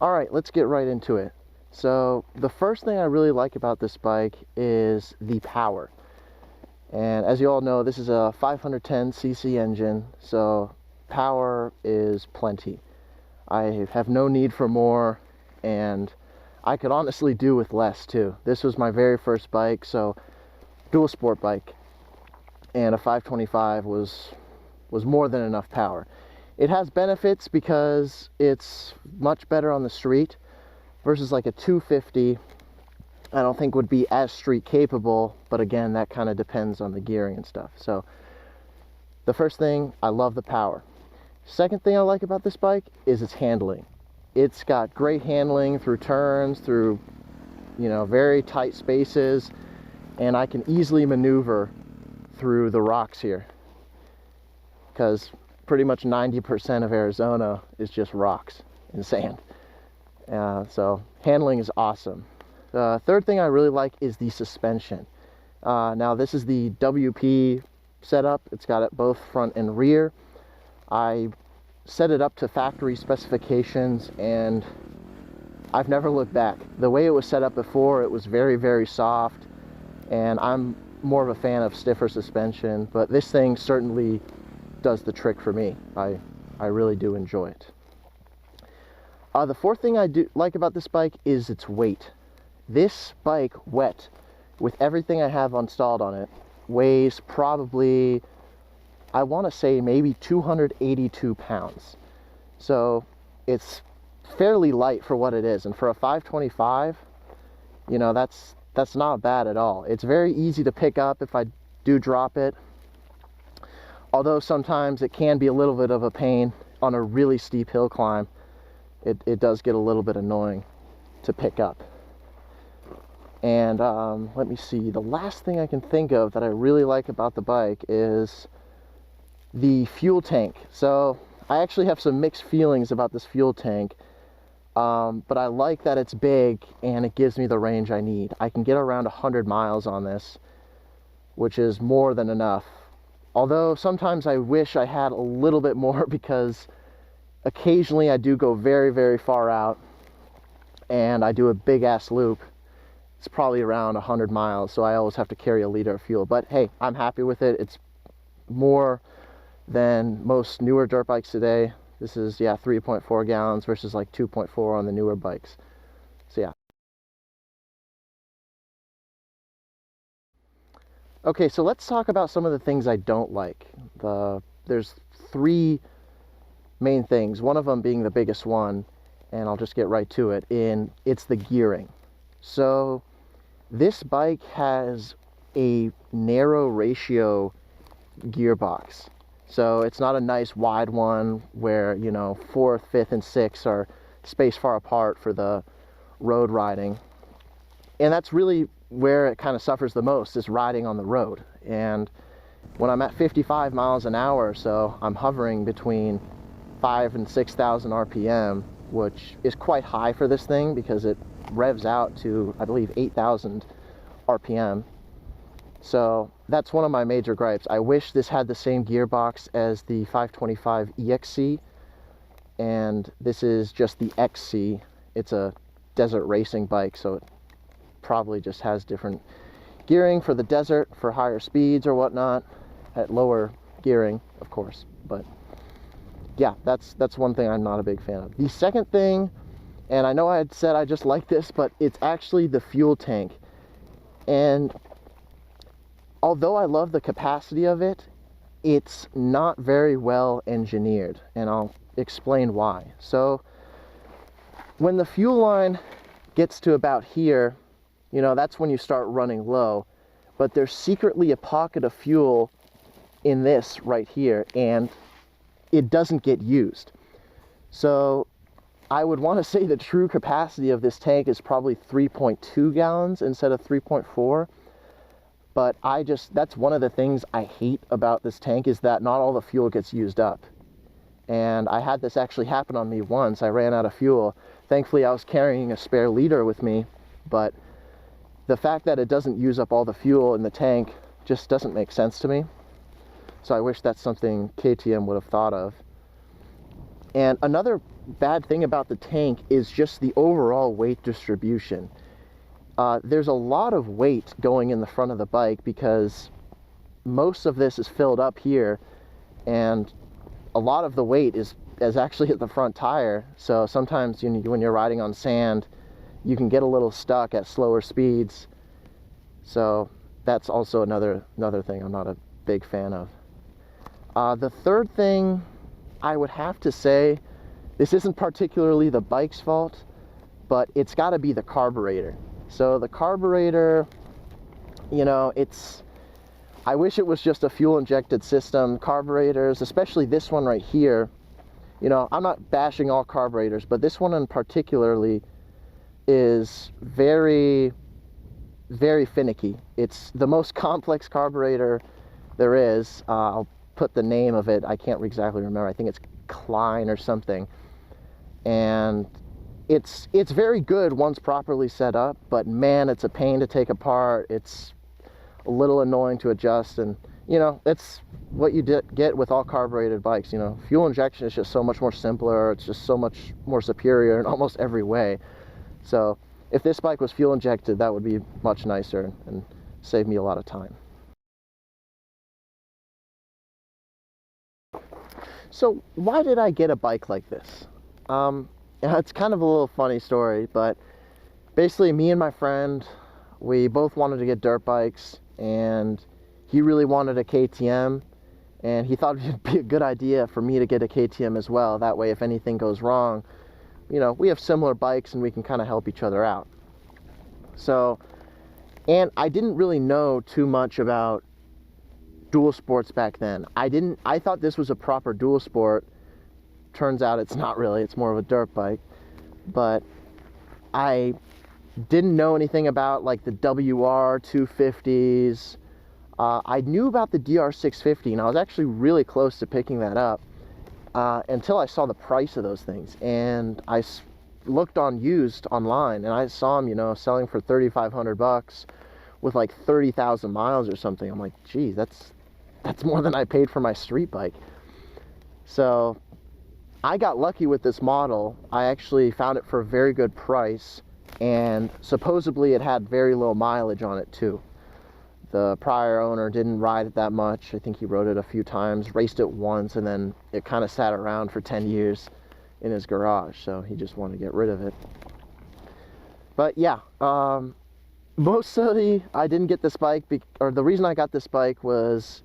All right, let's get right into it. So the first thing I really like about this bike is the power. And as you all know, this is a 510cc engine, so power is plenty. I have no need for more, and I could honestly do with less too. This was my very first bike, so dual sport bike, and a 525 was more than enough power. It has benefits because it's much better on the street versus like a 250. I don't think would be as street capable, but again, that kind of depends on the gearing and stuff. So the first thing, I love the power. Second thing I like about this bike is its handling. It's got great handling through turns, through, you know, very tight spaces, and I can easily maneuver through the rocks here because pretty much 90% of Arizona is just rocks and sand. So handling is awesome. The third thing I really like is the suspension. Now this is the WP setup. It's got it both front and rear. I set it up to factory specifications and I've never looked back. The way it was set up before, it was very, very soft, and I'm more of a fan of stiffer suspension, but this thing certainly does the trick for me. I really do enjoy it. The fourth thing I do like about this bike is its weight. This bike, wet, with everything I have installed on it, weighs probably, I want to say maybe 282 pounds. So it's fairly light for what it is. And for a 525, you know, that's not bad at all. It's very easy to pick up if I do drop it. Although sometimes it can be a little bit of a pain on a really steep hill climb. It does get a little bit annoying to pick up. And let me see, the last thing I can think of that I really like about the bike is the fuel tank. So I actually have some mixed feelings about this fuel tank, but I like that it's big and it gives me the range I need. I can get around 100 miles on this, which is more than enough. Although sometimes I wish I had a little bit more because occasionally I do go very, very far out and I do a big ass loop. It's probably around 100 miles, so I always have to carry a liter of fuel. But hey, I'm happy with it. It's more than most newer dirt bikes today. This is, yeah, 3.4 gallons versus like 2.4 on the newer bikes. So yeah. Okay, so let's talk about some of the things I don't like. There's three main things, one of them being the biggest one, and I'll just get right to it, and it's the gearing. So this bike has a narrow ratio gearbox. So it's not a nice wide one where, you know, 4th, 5th, and 6th are spaced far apart for the road riding. And that's really where it kind of suffers the most, is riding on the road. And when I'm at 55 miles an hour or so, I'm hovering between 5,000 and 6,000 RPM, which is quite high for this thing because it revs out to, I believe, 8,000 RPM. So that's one of my major gripes. I wish this had the same gearbox as the 525 EXC, and this is just the XC. It's a desert racing bike, so it probably just has different gearing for the desert, for higher speeds or whatnot, at lower gearing, of course. But yeah, that's one thing I'm not a big fan of. The second thing, and I know I had said I just like this, but it's actually the fuel tank. And although I love the capacity of it, it's not very well engineered, and I'll explain why. So when the fuel line gets to about here, you know, that's when you start running low, but there's secretly a pocket of fuel in this right here, and it doesn't get used. So I would want to say the true capacity of this tank is probably 3.2 gallons instead of 3.4. But that's one of the things I hate about this tank, is that not all the fuel gets used up. And I had this actually happen on me once. I ran out of fuel. Thankfully, I was carrying a spare liter with me, but the fact that it doesn't use up all the fuel in the tank just doesn't make sense to me. So I wish that's something KTM would have thought of. And another bad thing about the tank is just the overall weight distribution. There's a lot of weight going in the front of the bike because most of this is filled up here, and a lot of the weight is actually at the front tire. So sometimes when you're riding on sand, you can get a little stuck at slower speeds. So that's also another thing I'm not a big fan of. The third thing I would have to say, this isn't particularly the bike's fault, but it's got to be the carburetor. So the carburetor, you know, I wish it was just a fuel injected system. Carburetors, especially this one right here, you know, I'm not bashing all carburetors, but this one in particularly is very, very finicky. It's the most complex carburetor there is. I'll put the name of it, I can't exactly remember. I think it's Klein or something. And it's very good once properly set up, but man, it's a pain to take apart. It's a little annoying to adjust, and you know, it's what you get with all carbureted bikes. You know, fuel injection is just so much more simpler. It's just so much more superior in almost every way. So if this bike was fuel injected, that would be much nicer and save me a lot of time. So why did I get a bike like this? It's kind of a little funny story, but basically me and my friend, we both wanted to get dirt bikes, and he really wanted a KTM, and he thought it'd be a good idea for me to get a KTM as well. That way, if anything goes wrong, you know, we have similar bikes and we can kind of help each other out. So, and I didn't really know too much about dual sports back then. I thought this was a proper dual sport. Turns out it's not really, it's more of a dirt bike. But I didn't know anything about like the WR 250s. I knew about the DR 650, and I was actually really close to picking that up until I saw the price of those things. And I looked on used online, and I saw them, you know, selling for $3,500 with like 30,000 miles or something. I'm like, geez, that's more than I paid for my street bike. So I got lucky with this model. I actually found it for a very good price, and supposedly it had very low mileage on it too. The prior owner didn't ride it that much. I think he rode it a few times, raced it once, and then it kind of sat around for 10 years in his garage, so he just wanted to get rid of it. But yeah, mostly I didn't get this bike, or the reason I got this bike was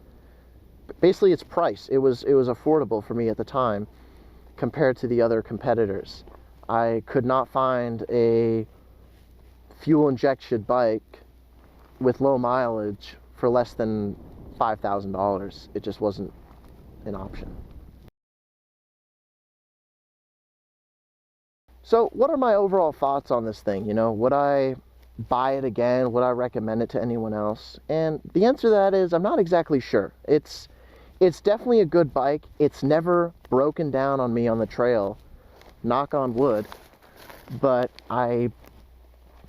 basically its price. It was affordable for me at the time compared to the other competitors. I could not find a fuel injection bike with low mileage for less than $5,000. It just wasn't an option. So what are my overall thoughts on this thing? You know, would I buy it again? Would I recommend it to anyone else? And the answer to that is I'm not exactly sure. It's definitely a good bike. It's never broken down on me on the trail, knock on wood. But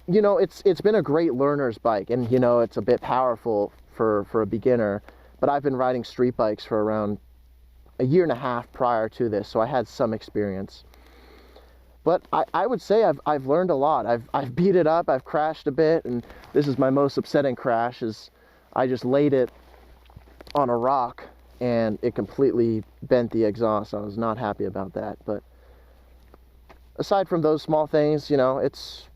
you know, it's been a great learner's bike, and you know, it's a bit powerful for a beginner. But I've been riding street bikes for around a year and a half prior to this, so I had some experience. But I would say I've learned a lot. I've beat it up, I've crashed a bit, and this is my most upsetting crash, is I just laid it on a rock and it completely bent the exhaust. I was not happy about that. But aside from those small things, you know, it's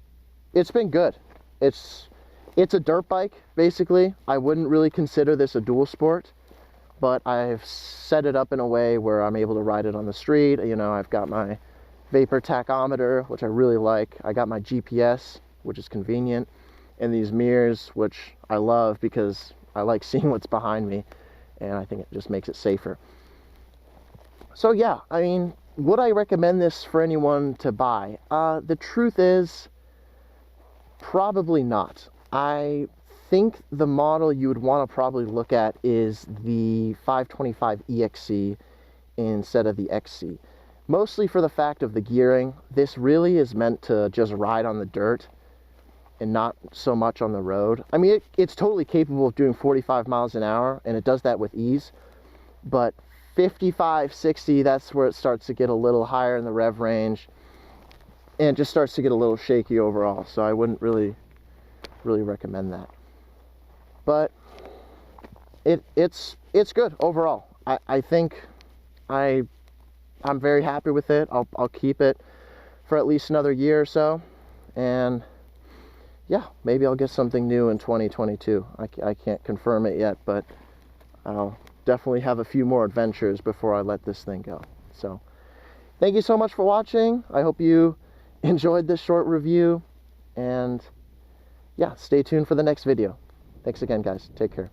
been good. It's a dirt bike, basically. I wouldn't really consider this a dual sport, but I've set it up in a way where I'm able to ride it on the street. You know, I've got my vapor tachometer, which I really like. I got my GPS, which is convenient, and these mirrors, which I love because I like seeing what's behind me, and I think it just makes it safer. So yeah, I mean, would I recommend this for anyone to buy? The truth is, probably not. I think the model you would want to probably look at is the 525 EXC instead of the XC. Mostly for the fact of the gearing. This really is meant to just ride on the dirt and not so much on the road. I mean, it's totally capable of doing 45 miles an hour, and it does that with ease. But 55, 60, that's where it starts to get a little higher in the rev range, and it just starts to get a little shaky overall. So I wouldn't really recommend that. But it's good overall. I think I'm very happy with it. I'll keep it for at least another year or so, and yeah, maybe I'll get something new in 2022. I can't confirm it yet, but I'll definitely have a few more adventures before I let this thing go. So thank you so much for watching. I hope you enjoyed this short review, and yeah, stay tuned for the next video. Thanks again, guys. Take care.